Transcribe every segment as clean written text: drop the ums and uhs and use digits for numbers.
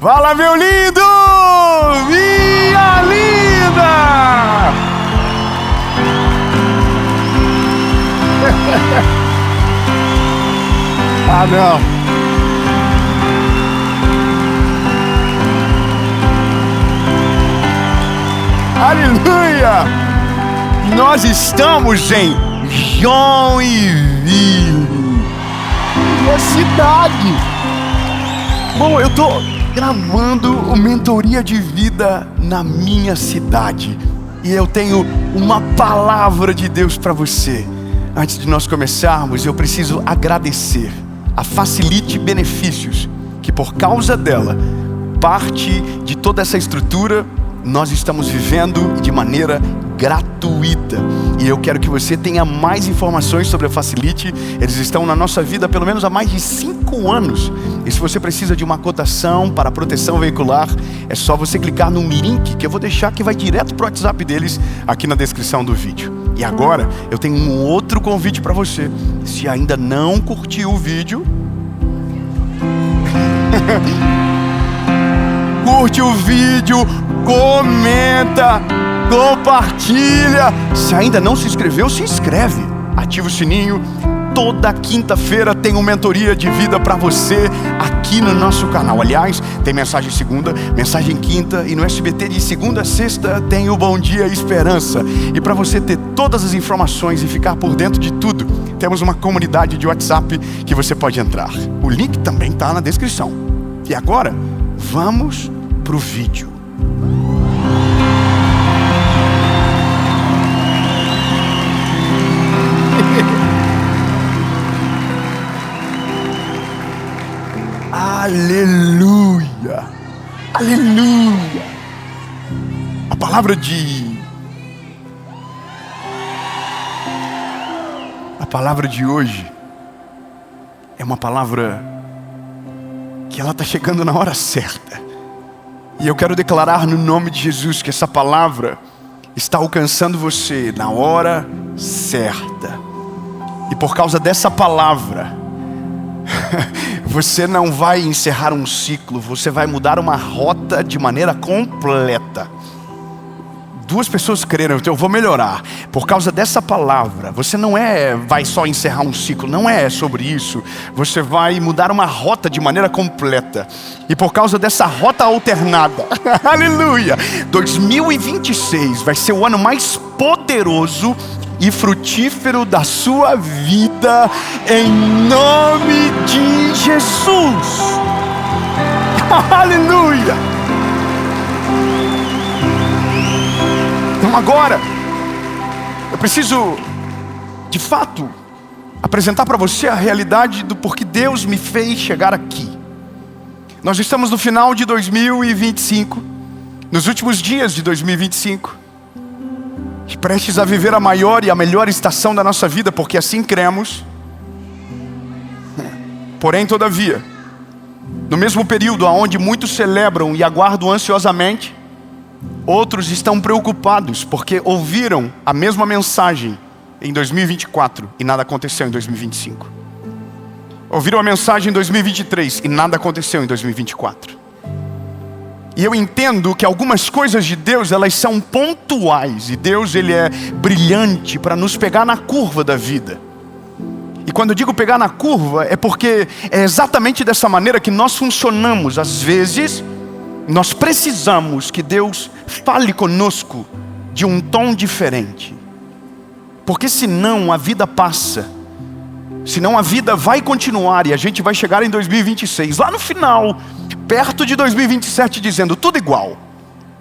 Fala, meu lindo! Minha linda! Ah, não. Aleluia! Nós estamos em Joinville, uma cidade. Bom, eu tô gravando o Mentoria de Vida na minha cidade. E eu tenho uma palavra de Deus para você. Antes de nós começarmos, eu preciso agradecer a Facilite Benefícios, que por causa dela, parte de toda essa estrutura, nós estamos vivendo de maneira gratuita. E eu quero que você tenha mais informações sobre a Facilite. Eles estão na nossa vida pelo menos há mais de 5 anos. E se você precisa de uma cotação para proteção veicular, é só você clicar no link que eu vou deixar, que vai direto para o WhatsApp deles aqui na descrição do vídeo. E agora eu tenho um outro convite para você. Se ainda não curtiu o vídeo, curte o vídeo, comenta, compartilha. Se ainda não se inscreveu, se inscreve. Ativa o sininho. Toda quinta-feira tem uma mentoria de vida para você aqui no nosso canal. Aliás, tem mensagem segunda, mensagem quinta, e no SBT de segunda a sexta tem o Bom Dia Esperança. E para você ter todas as informações e ficar por dentro de tudo, temos uma comunidade de WhatsApp que você pode entrar. O link também está na descrição. E agora, vamos pro vídeo. Aleluia, aleluia. A palavra de hoje é uma palavra que ela está chegando na hora certa. E eu quero declarar no nome de Jesus que essa palavra está alcançando você na hora certa. E por causa dessa palavra, você não vai encerrar um ciclo, você vai mudar uma rota de maneira completa. 2 pessoas creram, então eu vou melhorar. Por causa dessa palavra, você não vai só encerrar um ciclo, não é sobre isso. Você vai mudar uma rota de maneira completa. E por causa dessa rota alternada, aleluia, 2026 vai ser o ano mais poderoso e frutífero da sua vida, em nome de Jesus. Aleluia. Então agora, eu preciso, de fato, apresentar para você a realidade do porquê Deus me fez chegar aqui. Nós estamos no final de 2025, nos últimos dias de 2025. Prestes a viver a maior e a melhor estação da nossa vida, porque assim cremos. Porém, todavia, no mesmo período onde muitos celebram e aguardam ansiosamente, outros estão preocupados porque ouviram a mesma mensagem em 2024 e nada aconteceu em 2025. Ouviram a mensagem em 2023 e nada aconteceu em 2024. E eu entendo que algumas coisas de Deus, elas são pontuais. E Deus, Ele é brilhante para nos pegar na curva da vida. E quando eu digo pegar na curva, é porque é exatamente dessa maneira que nós funcionamos. Às vezes, nós precisamos que Deus fale conosco de um tom diferente. Porque senão a vida passa. Senão a vida vai continuar e a gente vai chegar em 2026, lá no final, perto de 2027, dizendo tudo igual,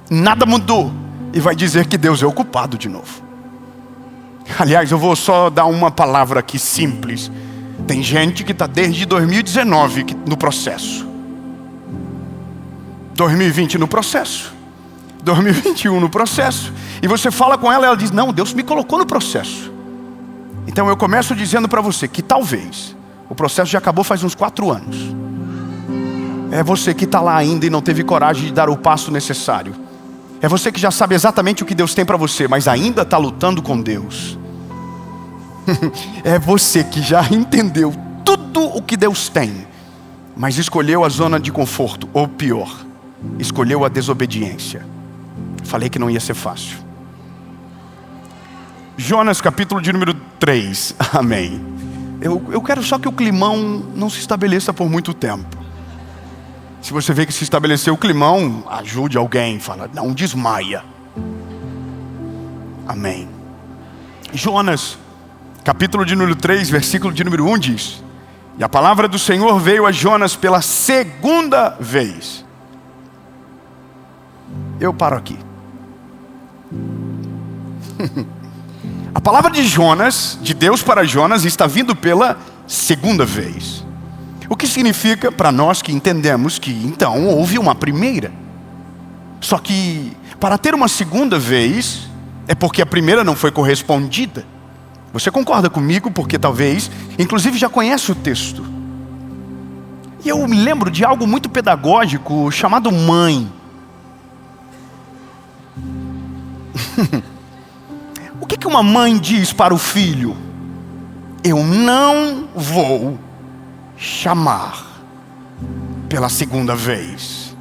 nada mudou, e vai dizer que Deus é o culpado de novo. Aliás, eu vou só dar uma palavra aqui simples. Tem gente que está desde 2019 no processo, 2020 no processo, 2021 no processo, e você fala com ela e ela diz, não, Deus me colocou no processo. Então eu começo dizendo para você que talvez o processo já acabou faz uns 4 anos. É você que está lá ainda e não teve coragem de dar o passo necessário. É você que já sabe exatamente o que Deus tem para você, mas ainda está lutando com Deus. É você que já entendeu tudo o que Deus tem, mas escolheu a zona de conforto, ou pior, escolheu a desobediência. Falei que não ia ser fácil. Jonas, capítulo de número 3. Amém. Eu quero só que o climão não se estabeleça por muito tempo. Se você vê que se estabeleceu o climão, ajude alguém, fala, não desmaia. Amém. Jonas, capítulo de número 3, versículo de número 1 diz: e a palavra do Senhor veio a Jonas pela segunda vez. Eu paro aqui. A palavra de Jonas, de Deus para Jonas, está vindo pela segunda vez. O que significa para nós que entendemos que então houve uma primeira. Só que para ter uma segunda vez é porque a primeira não foi correspondida. Você concorda comigo? Porque talvez, inclusive já conhece o texto. E eu me lembro de algo muito pedagógico chamado mãe. O que uma mãe diz para o filho? Eu não vou chamar pela segunda vez.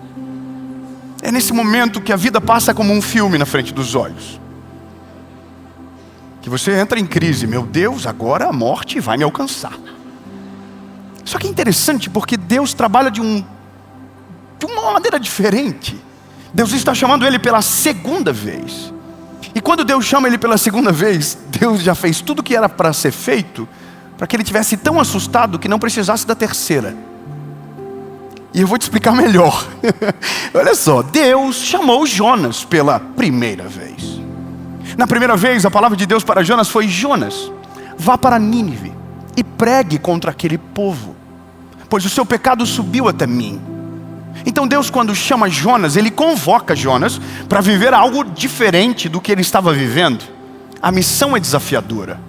É nesse momento que a vida passa como um filme na frente dos olhos. Que você entra em crise. Meu Deus, agora a morte vai me alcançar. Só que é interessante porque Deus trabalha de uma maneira diferente. Deus está chamando ele pela segunda vez. E quando Deus chama ele pela segunda vez, Deus já fez tudo o que era para ser feito, para que ele tivesse tão assustado que não precisasse da terceira. E eu vou te explicar melhor. Olha só, Deus chamou Jonas pela primeira vez. Na primeira vez, a palavra de Deus para Jonas foi: Jonas, vá para Nínive e pregue contra aquele povo, pois o seu pecado subiu até mim. Então Deus, quando chama Jonas, ele convoca Jonas para viver algo diferente do que ele estava vivendo. A missão é desafiadora.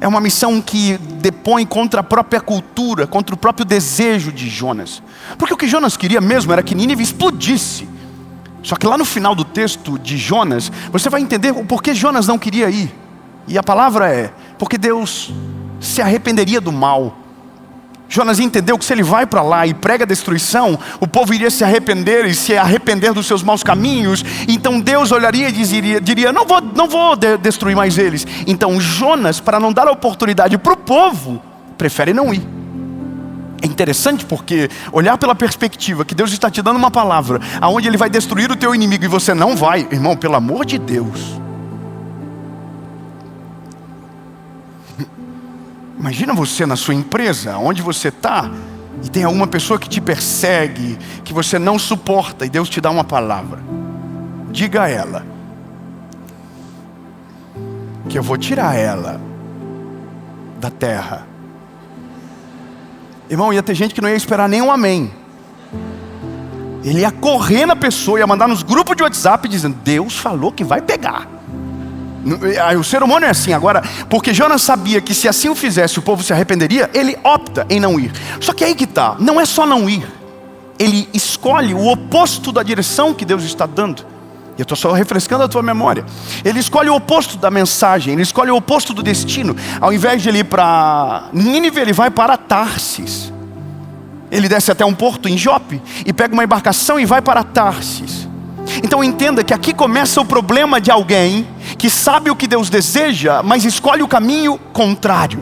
É uma missão que depõe contra a própria cultura, contra o próprio desejo de Jonas. Porque o que Jonas queria mesmo era que Nínive explodisse. Só que lá no final do texto de Jonas, você vai entender o porquê Jonas não queria ir. E a palavra é: porque Deus se arrependeria do mal. Jonas entendeu que se ele vai para lá e prega a destruição, o povo iria se arrepender e se arrepender dos seus maus caminhos. Então Deus olharia e diria: não vou destruir mais eles. Então Jonas, para não dar a oportunidade para o povo, prefere não ir. É interessante porque olhar pela perspectiva que Deus está te dando uma palavra aonde Ele vai destruir o teu inimigo e você não vai, irmão, pelo amor de Deus. Imagina você na sua empresa, onde você está, e tem alguma pessoa que te persegue, que você não suporta, e Deus te dá uma palavra. Diga a ela que eu vou tirar ela da terra. Irmão, ia ter gente que não ia esperar nem um amém. Ele ia correr na pessoa, ia mandar nos grupos de WhatsApp dizendo: Deus falou que vai pegar. O ser humano é assim. Agora, porque Jonas sabia que se assim o fizesse o povo se arrependeria, ele opta em não ir. Só que aí que está, não é só não ir. Ele escolhe o oposto da direção que Deus está dando. E eu estou só refrescando a tua memória. Ele escolhe o oposto da mensagem, ele escolhe o oposto do destino. Ao invés de ele ir para Nínive, ele vai para Tarsis. Ele desce até um porto em Jope e pega uma embarcação e vai para Tarsis. Então entenda que aqui começa o problema de alguém que sabe o que Deus deseja, mas escolhe o caminho contrário.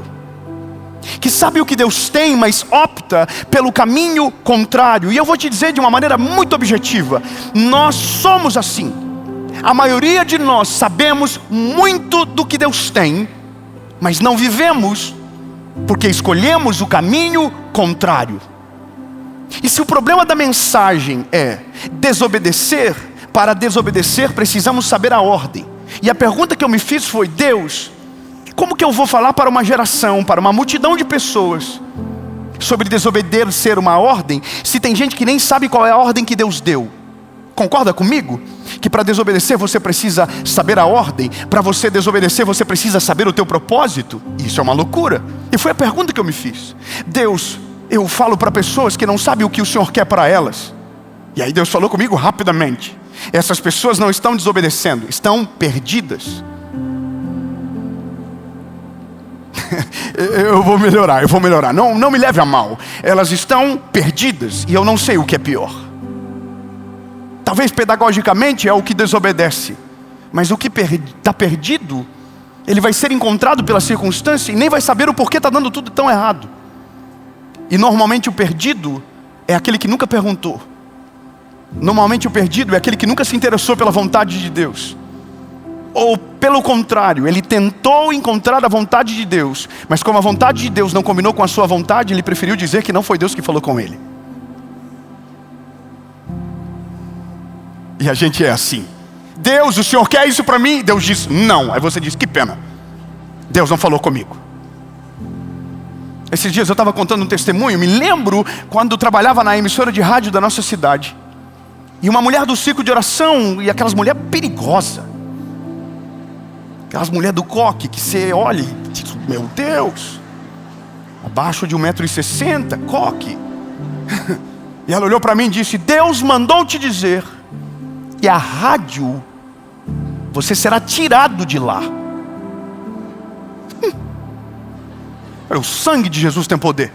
Que sabe o que Deus tem, mas opta pelo caminho contrário. E eu vou te dizer de uma maneira muito objetiva: nós somos assim. A maioria de nós sabemos muito do que Deus tem, mas não vivemos porque escolhemos o caminho contrário. E se o problema da mensagem é desobedecer, para desobedecer precisamos saber a ordem. E a pergunta que eu me fiz foi: Deus, como que eu vou falar para uma geração, para uma multidão de pessoas sobre desobedecer uma ordem, se tem gente que nem sabe qual é a ordem que Deus deu? Concorda comigo? Que para desobedecer você precisa saber a ordem. Para você desobedecer você precisa saber o teu propósito. Isso é uma loucura. E foi a pergunta que eu me fiz. Deus, eu falo para pessoas que não sabem o que o Senhor quer para elas. E aí Deus falou comigo rapidamente: essas pessoas não estão desobedecendo, estão perdidas. Eu vou melhorar. Não me leve a mal. Elas estão perdidas e eu não sei o que é pior. Talvez pedagogicamente é o que desobedece, mas o que está perdido, ele vai ser encontrado pela circunstância e nem vai saber o porquê está dando tudo tão errado. E normalmente o perdido é aquele que nunca perguntou. Normalmente o perdido é aquele que nunca se interessou pela vontade de Deus. Ou pelo contrário, ele tentou encontrar a vontade de Deus, mas como a vontade de Deus não combinou com a sua vontade, ele preferiu dizer que não foi Deus que falou com ele. E a gente é assim. Deus, o Senhor quer isso para mim? Deus diz não. Aí você diz, que pena, Deus não falou comigo. Esses dias eu estava contando um testemunho. Me lembro quando trabalhava na emissora de rádio da nossa cidade, e uma mulher do ciclo de oração, e aquelas mulheres perigosas, aquelas mulheres do coque, que você olha e diz, meu Deus, abaixo de 1,60 m, coque. E ela olhou para mim e disse, Deus mandou te dizer que a rádio, você será tirado de lá. O sangue de Jesus tem poder.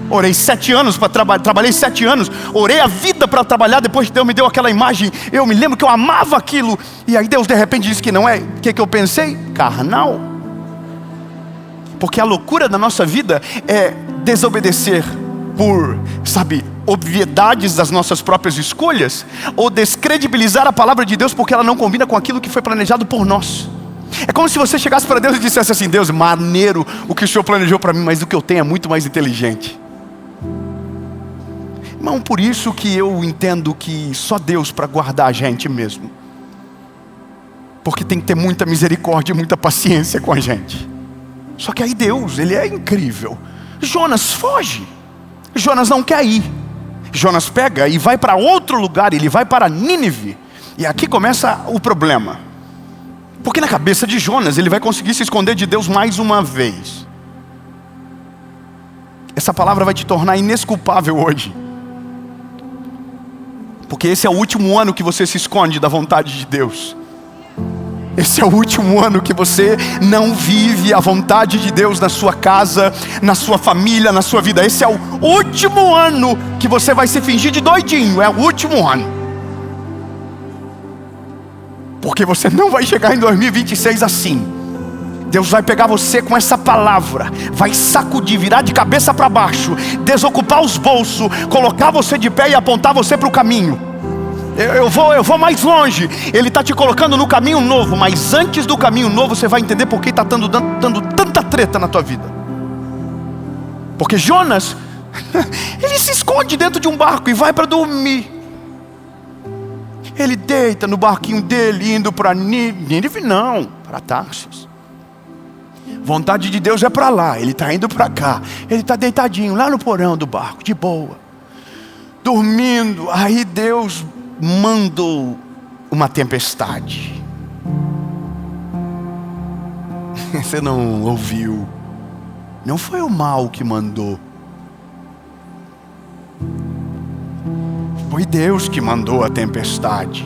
Orei 7 anos para trabalhar, trabalhei 7 anos, orei a vida para trabalhar. Depois que Deus me deu aquela imagem, eu me lembro que eu amava aquilo, e aí Deus de repente disse que não é. O que eu pensei? Carnal. Porque a loucura da nossa vida é desobedecer por, obviedades das nossas próprias escolhas, ou descredibilizar a palavra de Deus porque ela não combina com aquilo que foi planejado por nós. É como se você chegasse para Deus e dissesse assim, Deus, maneiro o que o Senhor planejou para mim, mas o que eu tenho é muito mais inteligente. Irmão, por isso que eu entendo que só Deus para guardar a gente mesmo, porque tem que ter muita misericórdia e muita paciência com a gente. Só que aí Deus, Ele é incrível. Jonas foge, Jonas não quer ir. Jonas pega e vai para outro lugar, ele vai para Nínive. E aqui começa o problema, porque na cabeça de Jonas ele vai conseguir se esconder de Deus mais uma vez. Essa palavra vai te tornar inesculpável hoje, porque esse é o último ano que você se esconde da vontade de Deus. Esse é o último ano que você não vive a vontade de Deus na sua casa, na sua família, na sua vida. Esse é o último ano que você vai se fingir de doidinho. É o último ano, porque você não vai chegar em 2026 assim. Deus vai pegar você com essa palavra, vai sacudir, virar de cabeça para baixo, desocupar os bolsos, colocar você de pé e apontar você para o caminho. Eu vou mais longe. Ele está te colocando no caminho novo, mas antes do caminho novo você vai entender por que está dando tanta treta na tua vida. Porque Jonas, ele se esconde dentro de um barco e vai para dormir. Ele deita no barquinho dele, indo para Nínive, não, para Tarsis. Vontade de Deus é para lá, ele está indo para cá. Ele está deitadinho lá no porão do barco, de boa, dormindo. Aí Deus mandou uma tempestade. Você não ouviu? Não foi o mal que mandou, foi Deus que mandou a tempestade.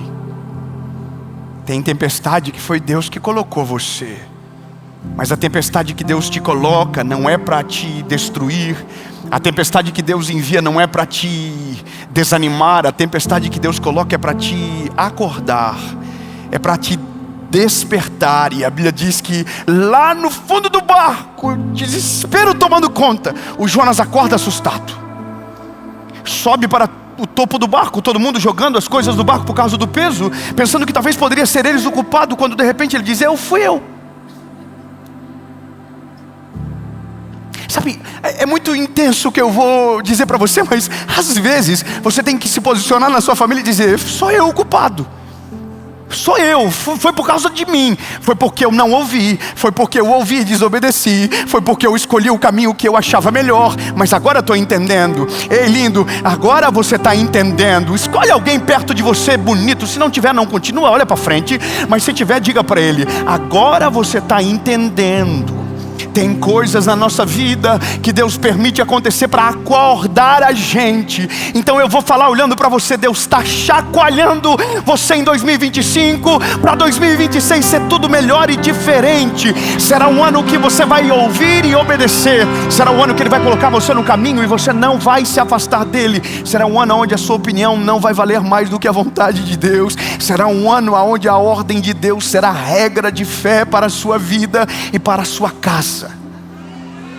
Tem tempestade que foi Deus que colocou você, mas a tempestade que Deus te coloca não é para te destruir. A tempestade que Deus envia não é para te desanimar. A tempestade que Deus coloca é para te acordar, é para te despertar. E a Bíblia diz que lá no fundo do barco, desespero tomando conta, o Jonas acorda assustado, sobe para o topo do barco, todo mundo jogando as coisas do barco por causa do peso, pensando que talvez poderia ser eles o culpado, quando de repente ele diz, fui eu. Sabe, é muito intenso o que eu vou dizer para você, mas às vezes você tem que se posicionar na sua família e dizer, sou eu o culpado. Sou eu, foi por causa de mim, foi porque eu não ouvi, foi porque eu ouvi e desobedeci, foi porque eu escolhi o caminho que eu achava melhor, mas agora estou entendendo. Ei, lindo, agora você está entendendo. Escolhe alguém perto de você bonito, se não tiver, não continua, olha para frente, mas se tiver, diga para ele, agora você está entendendo. Tem coisas na nossa vida que Deus permite acontecer para acordar a gente. Então eu vou falar olhando para você, Deus está chacoalhando você em 2025, para 2026 ser tudo melhor e diferente. Será um ano que você vai ouvir e obedecer. Será um ano que Ele vai colocar você no caminho e você não vai se afastar dEle. Será um ano onde a sua opinião não vai valer mais do que a vontade de Deus. Será um ano onde a ordem de Deus será a regra de fé para a sua vida e para a sua casa.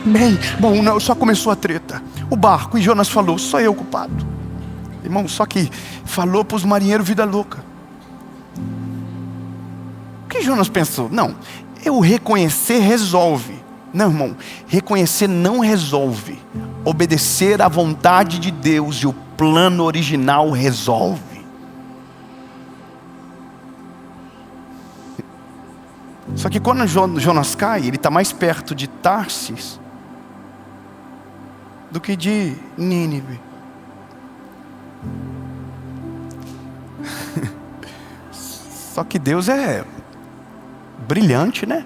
Bem, bom, não, só começou a treta. O barco, e Jonas falou, sou eu culpado. Irmão, só que falou para os marinheiros vida louca. O que Jonas pensou? Não, eu reconhecer resolve. Não, irmão, reconhecer não resolve. Obedecer à vontade de Deus e o plano original resolve. Só que quando Jonas cai, ele está mais perto de Tarsis do que de Nínive. Só que Deus é brilhante, né?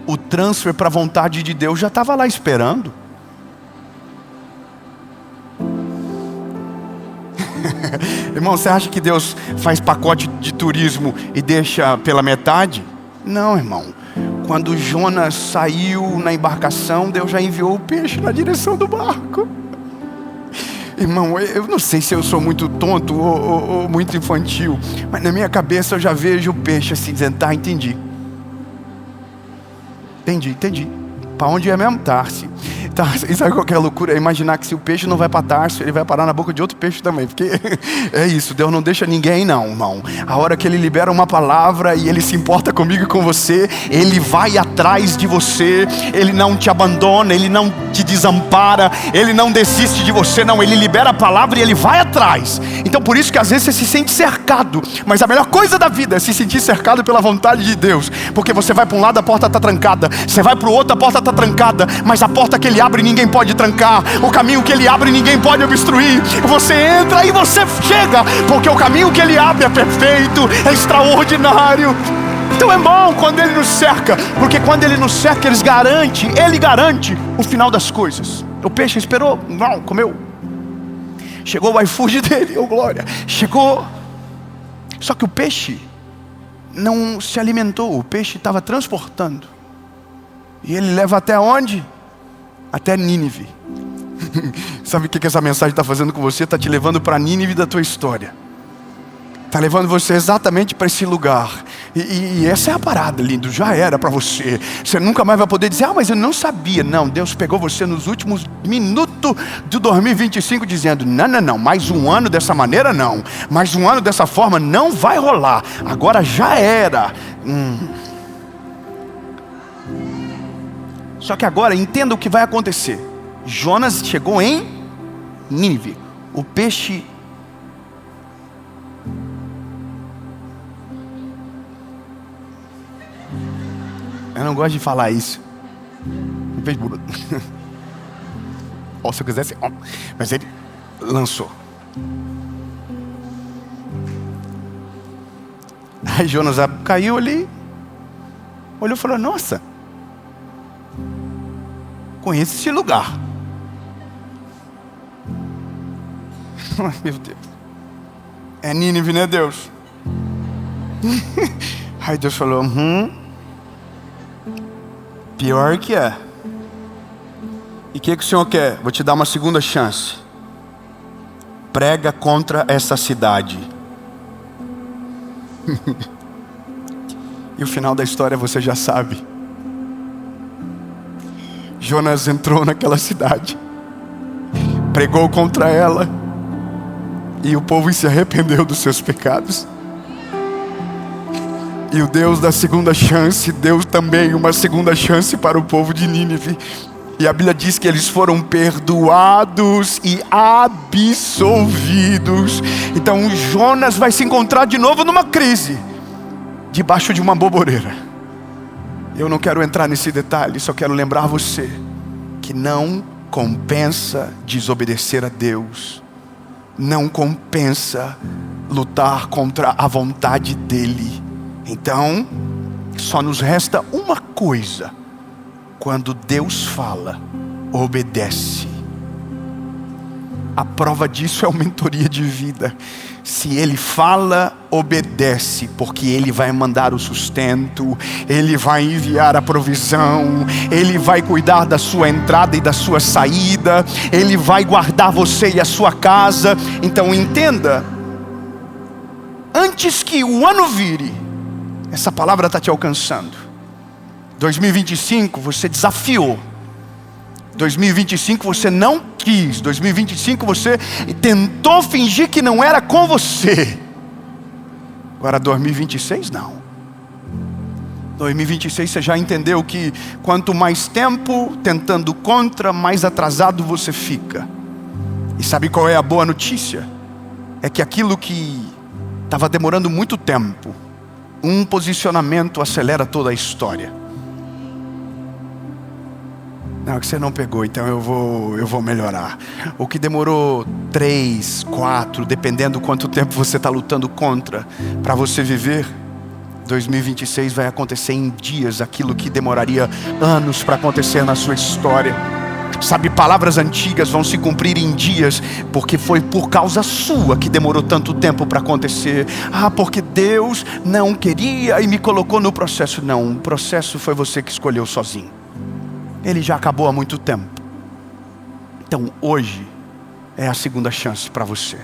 O transfer para a vontade de Deus já estava lá esperando. Irmão, você acha que Deus faz pacote de turismo e deixa pela metade? Não, irmão. Quando Jonas saiu na embarcação, Deus já enviou o peixe na direção do barco. Irmão, eu não sei se eu sou muito tonto ou muito infantil, mas na minha cabeça eu já vejo o peixe assim, dizendo, tá, entendi. Entendi. Para onde é mesmo? Tarsis. E sabe qual que é a loucura? É imaginar que se o peixe não vai para Tarsis, ele vai parar na boca de outro peixe também. Porque é isso, Deus não deixa ninguém não, irmão. A hora que Ele libera uma palavra e Ele se importa comigo e com você, Ele vai atrás de você. Ele não te abandona, Ele não te desampara, Ele não desiste de você, não. Ele libera a palavra e Ele vai atrás. Então por isso que às vezes você se sente cercado. Mas a melhor coisa da vida é se sentir cercado pela vontade de Deus. Porque você vai para um lado, a porta está trancada. Você vai para o outro, a porta está trancada. Mas a porta que Ele abre, ninguém pode trancar. O caminho que Ele abre, ninguém pode obstruir. Você entra e você chega, porque o caminho que Ele abre é perfeito, é extraordinário. Então é bom quando Ele nos cerca, porque quando Ele nos cerca, Ele garante o final das coisas. O peixe esperou, não, comeu. Chegou o iFood dele, oh glória. Chegou. Só que o peixe não se alimentou, o peixe estava transportando. E ele leva até onde? Até Nínive. Sabe o que essa mensagem está fazendo com você? Está te levando para Nínive da tua história. Está levando você exatamente para esse lugar. E essa é a parada, lindo. Já era para você. Você nunca mais vai poder dizer, mas eu não sabia. Não, Deus pegou você nos últimos minutos de 2025 dizendo, não, mais um ano dessa maneira não. Mais um ano dessa forma não vai rolar. Agora já era. Só que agora, entenda o que vai acontecer. Jonas chegou em Nínive. O peixe... Eu não gosto de falar isso. O peixe... Ou se eu quisesse... Mas ele lançou. Aí Jonas caiu ali. Olhou e falou, nossa... Conheço esse lugar. Meu Deus. É Nínive, né, Deus? Aí Deus falou, pior que é. E o que o Senhor quer? Vou te dar uma segunda chance. Prega contra essa cidade. E o final da história você já sabe. Jonas entrou naquela cidade, pregou contra ela, e o povo se arrependeu dos seus pecados. E o Deus da segunda chance deu também uma segunda chance para o povo de Nínive. E a Bíblia diz que eles foram perdoados e absolvidos. Então Jonas vai se encontrar de novo numa crise, debaixo de uma boboreira. Eu não quero entrar nesse detalhe, só quero lembrar você que não compensa desobedecer a Deus. Não compensa lutar contra a vontade dEle. Então, Só nos resta uma coisa: quando Deus fala, obedece. A prova disso é a mentoria de vida. Se Ele fala, obedece, porque Ele vai mandar o sustento, Ele vai enviar a provisão, Ele vai cuidar da sua entrada e da sua saída, Ele vai guardar você e a sua casa. Então entenda, antes que o ano vire, essa palavra está te alcançando. 2025 você desafiou, 2025 você não quis, 2025 você tentou fingir que não era com você. Agora 2026 não. 2026 você já entendeu que quanto mais tempo tentando contra, mais atrasado você fica. E sabe qual é a boa notícia? É que aquilo que estava demorando muito tempo, um posicionamento acelera toda a história. Não, que você não pegou, então eu vou melhorar. O que demorou 3, 4, dependendo quanto tempo você está lutando contra, para você viver, 2026 vai acontecer em dias, aquilo que demoraria anos para acontecer na sua história. Sabe, palavras antigas vão se cumprir em dias, porque foi por causa sua que demorou tanto tempo para acontecer. Ah, porque Deus não queria e me colocou no processo. Não, o processo foi você que escolheu sozinho. Ele já acabou há muito tempo. Então hoje é a segunda chance para você.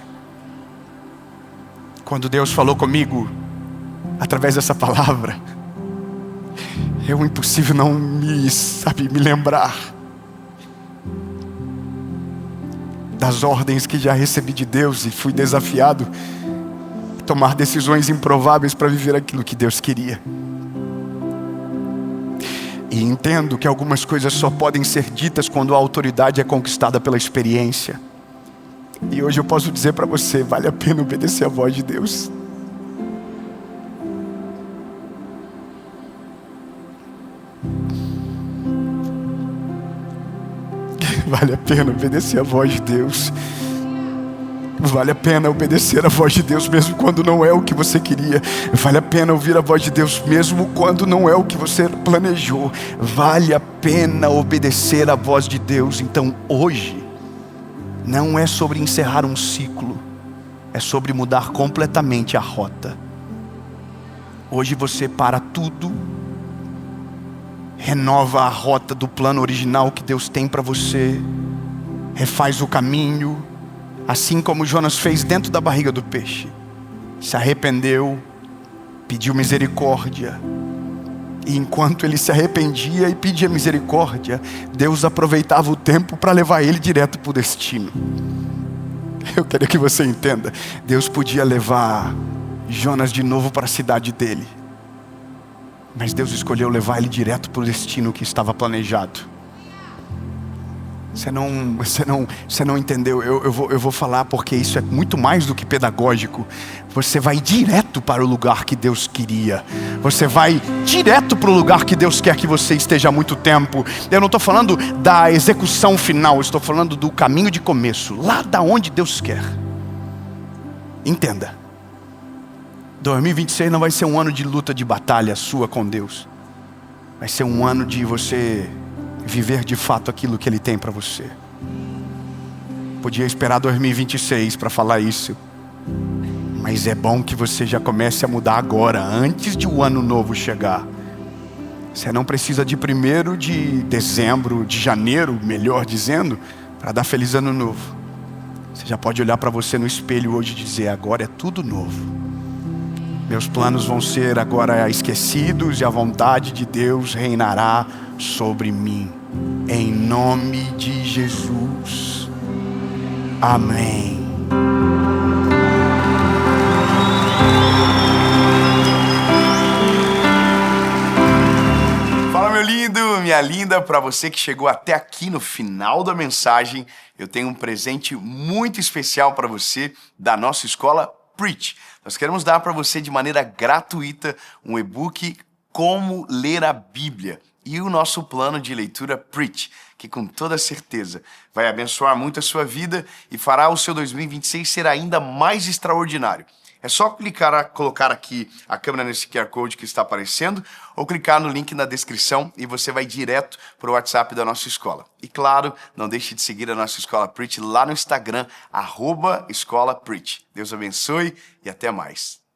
Quando Deus falou comigo através dessa palavra, é impossível não me lembrar das ordens que já recebi de Deus e fui desafiado a tomar decisões improváveis para viver aquilo que Deus queria. E entendo que algumas coisas só podem ser ditas quando a autoridade é conquistada pela experiência. E hoje eu posso dizer para você, vale a pena obedecer a voz de Deus. Vale a pena obedecer a voz de Deus. Vale a pena obedecer a voz de Deus mesmo quando não é o que você queria. Vale a pena ouvir a voz de Deus mesmo quando não é o que você planejou. Vale a pena obedecer a voz de Deus. Então hoje não é sobre encerrar um ciclo, é sobre mudar completamente a rota. Hoje você para tudo, renova a rota do plano original que Deus tem para você, refaz o caminho, assim como Jonas fez dentro da barriga do peixe. Se arrependeu, pediu misericórdia. E enquanto ele se arrependia e pedia misericórdia, Deus aproveitava o tempo para levar ele direto para o destino. Eu quero que você entenda, Deus podia levar Jonas de novo para a cidade dele, mas Deus escolheu levar ele direto para o destino que estava planejado. Você não entendeu. Eu vou falar porque isso é muito mais do que pedagógico. Você vai direto para o lugar que Deus queria. Você vai direto para o lugar que Deus quer que você esteja há muito tempo. Eu não estou falando da execução final, eu estou falando do caminho de começo, lá da onde Deus quer. Entenda, 2026 não vai ser um ano de luta, de batalha sua com Deus. Vai ser um ano de você viver de fato aquilo que Ele tem para você. Podia esperar 2026 para falar isso, mas é bom que você já comece a mudar agora, antes de o ano novo chegar. Você não precisa de 1º de dezembro, de janeiro, melhor dizendo, para dar feliz ano novo. Você já pode olhar para você no espelho hoje e dizer: agora é tudo novo. Meus planos vão ser agora esquecidos e a vontade de Deus reinará sobre mim. Em nome de Jesus. Amém. Fala, meu lindo, minha linda. Para você que chegou até aqui no final da mensagem, eu tenho um presente muito especial para você da nossa escola Preach. Nós queremos dar para você de maneira gratuita um e-book Como Ler a Bíblia e o nosso plano de leitura Preach, que com toda certeza vai abençoar muito a sua vida e fará o seu 2026 ser ainda mais extraordinário. É só colocar aqui a câmera nesse QR Code que está aparecendo ou clicar no link na descrição e você vai direto para o WhatsApp da nossa escola. E claro, não deixe de seguir a nossa Escola Preach lá no Instagram, @EscolaPreach. Deus abençoe e até mais.